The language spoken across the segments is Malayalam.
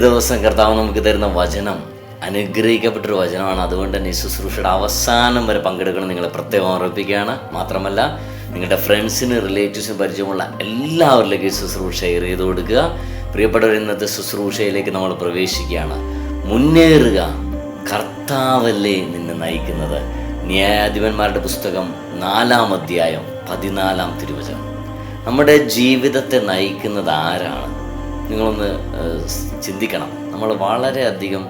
ദിവസം കർത്താവ് നമുക്ക് തരുന്ന വചനം അനുഗ്രഹിക്കപ്പെട്ടൊരു വചനമാണ്. അതുകൊണ്ട് തന്നെ ഈ ശുശ്രൂഷയുടെ അവസാനം വരെ പങ്കെടുക്കണം നിങ്ങളെ പ്രത്യേകം ഓർമ്മിപ്പിക്കുകയാണ്. മാത്രമല്ല നിങ്ങളുടെ ഫ്രണ്ട്സിന് റിലേറ്റീവ്സിന് പരിചയമുള്ള എല്ലാവരിലേക്കും ഈ ശുശ്രൂഷ ഷെയർ ചെയ്ത് കൊടുക്കുക. പ്രിയപ്പെട്ടവർ, ഇന്നത്തെ ശുശ്രൂഷയിലേക്ക് നമ്മൾ പ്രവേശിക്കുകയാണ്. മുന്നേറുക, കർത്താവല്ലേ നിന്നെ നയിക്കുന്നത്. ന്യായാധിപന്മാരുടെ പുസ്തകം 4-ാം അധ്യായം 14-ാം തിരുവചനം. നമ്മുടെ ജീവിതത്തെ നയിക്കുന്നത് ആരാണ്? നിങ്ങളൊന്ന് ചിന്തിക്കണം. നമ്മൾ വളരെയധികം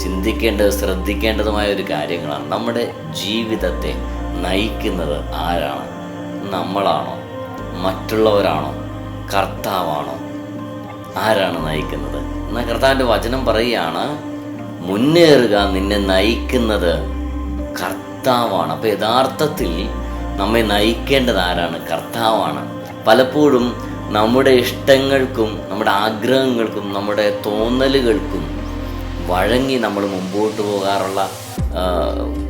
ശ്രദ്ധിക്കേണ്ടതുമായ ഒരു കാര്യങ്ങളാണ്. നമ്മുടെ ജീവിതത്തെ നയിക്കുന്നത് ആരാണ്? നമ്മളാണോ? മറ്റുള്ളവരാണോ? കർത്താവാണോ? ആരാണ് നയിക്കുന്നത്? എന്നാൽ കർത്താവിൻ്റെ വചനം പറയുകയാണ്, മുന്നേറുക, നിന്നെ നയിക്കുന്നത് കർത്താവാണ്. അപ്പോൾ യഥാർത്ഥത്തിൽ നമ്മെ നയിക്കേണ്ടത് ആരാണ്? കർത്താവാണ്. പലപ്പോഴും നമ്മുടെ ഇഷ്ടങ്ങൾക്കും നമ്മുടെ ആഗ്രഹങ്ങൾക്കും നമ്മുടെ തോന്നലുകൾക്കും വഴങ്ങി നമ്മൾ മുമ്പോട്ട് പോകാറുള്ള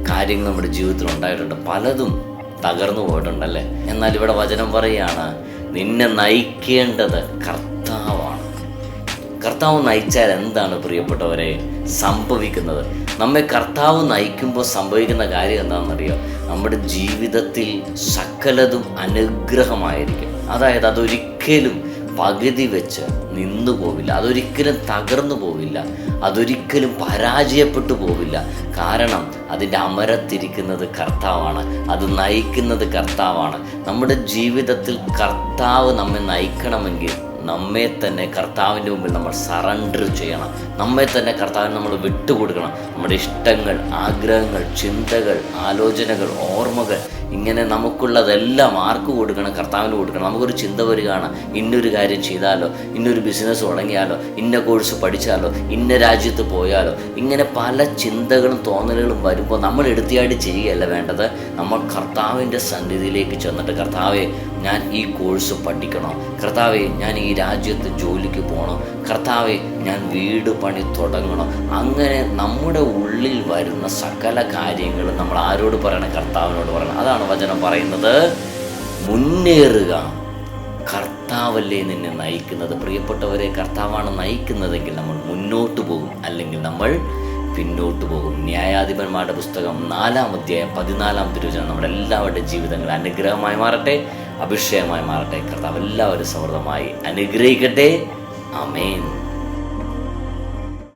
കാര്യങ്ങൾ നമ്മുടെ ജീവിതത്തിൽ ഉണ്ടായിട്ടുണ്ട്. പലതും തകർന്നു പോയിട്ടുണ്ടല്ലേ. എന്നാൽ ഇവിടെ വചനം പറയുകയാണ്, നിന്നെ നയിക്കേണ്ടത് കർത്താവാണ്. കർത്താവ് നയിച്ചാൽ എന്താണ് പ്രിയപ്പെട്ടവരെ സംഭവിക്കുന്നത്? നമ്മെ കർത്താവ് നയിക്കുമ്പോൾ സംഭവിക്കുന്ന കാര്യം എന്താണെന്നറിയോ? നമ്മുടെ ജീവിതത്തിൽ സകലതും അനുഗ്രഹമായിരിക്കും. അതായത് അതൊരിക്കലും പകുതി വെച്ച് നിന്നു പോവില്ല, അതൊരിക്കലും തകർന്നു പോവില്ല, അതൊരിക്കലും പരാജയപ്പെട്ടു പോവില്ല. കാരണം അതിൻ്റെ അമരത്തിരിക്കുന്നത് കർത്താവാണ്, അത് നയിക്കുന്നത് കർത്താവാണ്. നമ്മുടെ ജീവിതത്തിൽ കർത്താവ് നമ്മെ നയിക്കണമെങ്കിൽ നമ്മെ തന്നെ കർത്താവിൻ്റെ മുമ്പിൽ നമ്മൾ സറണ്ടർ ചെയ്യണം. നമ്മെ തന്നെ കർത്താവിന് നമ്മൾ വിട്ടുകൊടുക്കണം. നമ്മുടെ ഇഷ്ടങ്ങൾ, ആഗ്രഹങ്ങൾ, ചിന്തകൾ, ആലോചനകൾ, ഓർമ്മകൾ, ഇങ്ങനെ നമുക്കുള്ളതെല്ലാം ആർക്ക് കൊടുക്കണം? കർത്താവിന് കൊടുക്കണം. നമുക്കൊരു ചിന്ത വരികയാണ്, ഇന്നൊരു കാര്യം ചെയ്താലോ, ഇന്നൊരു ബിസിനസ് തുടങ്ങിയാലോ, ഇന്ന കോഴ്സ് പഠിച്ചാലോ, ഇന്ന രാജ്യത്ത് പോയാലോ, ഇങ്ങനെ പല ചിന്തകളും തോന്നലുകളും വരുമ്പോൾ നമ്മൾ എടുത്തിയായിട്ട് ചെയ്യുകയല്ല വേണ്ടത്. നമ്മൾ കർത്താവിൻ്റെ സന്നിധിയിലേക്ക് ചെന്നിട്ട്, കർത്താവേ, ഞാൻ ഈ കോഴ്സ് പഠിക്കണോ? കർത്താവേ, ഞാൻ ഈ രാജ്യത്ത് ജോലിക്ക് പോകണോ? കർത്താവേ, ഞാൻ വീട് പണി തുടങ്ങണോ? അങ്ങനെ നമ്മുടെ ഉള്ളിൽ വരുന്ന സകല കാര്യങ്ങളും നമ്മൾ ആരോട് പറയണം? കർത്താവിനോട് പറയണം. അതാണ് വചനം പറയുന്നത്, മുന്നേറുക, കർത്താവല്ലേ നിന്നെ നയിക്കുന്നത്. പ്രിയപ്പെട്ടവരെ, കർത്താവാണ് നയിക്കുന്നതെങ്കിൽ നമ്മൾ മുന്നോട്ട് പോകും, അല്ലെങ്കിൽ നമ്മൾ പിന്നോട്ട് പോകും. ന്യായാധിപന്മാരുടെ പുസ്തകം 4-ാം അധ്യായം 14-ാം തിരുവചനം നമ്മുടെ എല്ലാവരുടെയും ജീവിതങ്ങൾ അനുഗ്രഹമായി മാറട്ടെ, അഭിഷേകമായി മാറട്ടെ. കർത്താവ് എല്ലാവരും സമൃദ്ധമായി അനുഗ്രഹിക്കട്ടെ. ആമേൻ.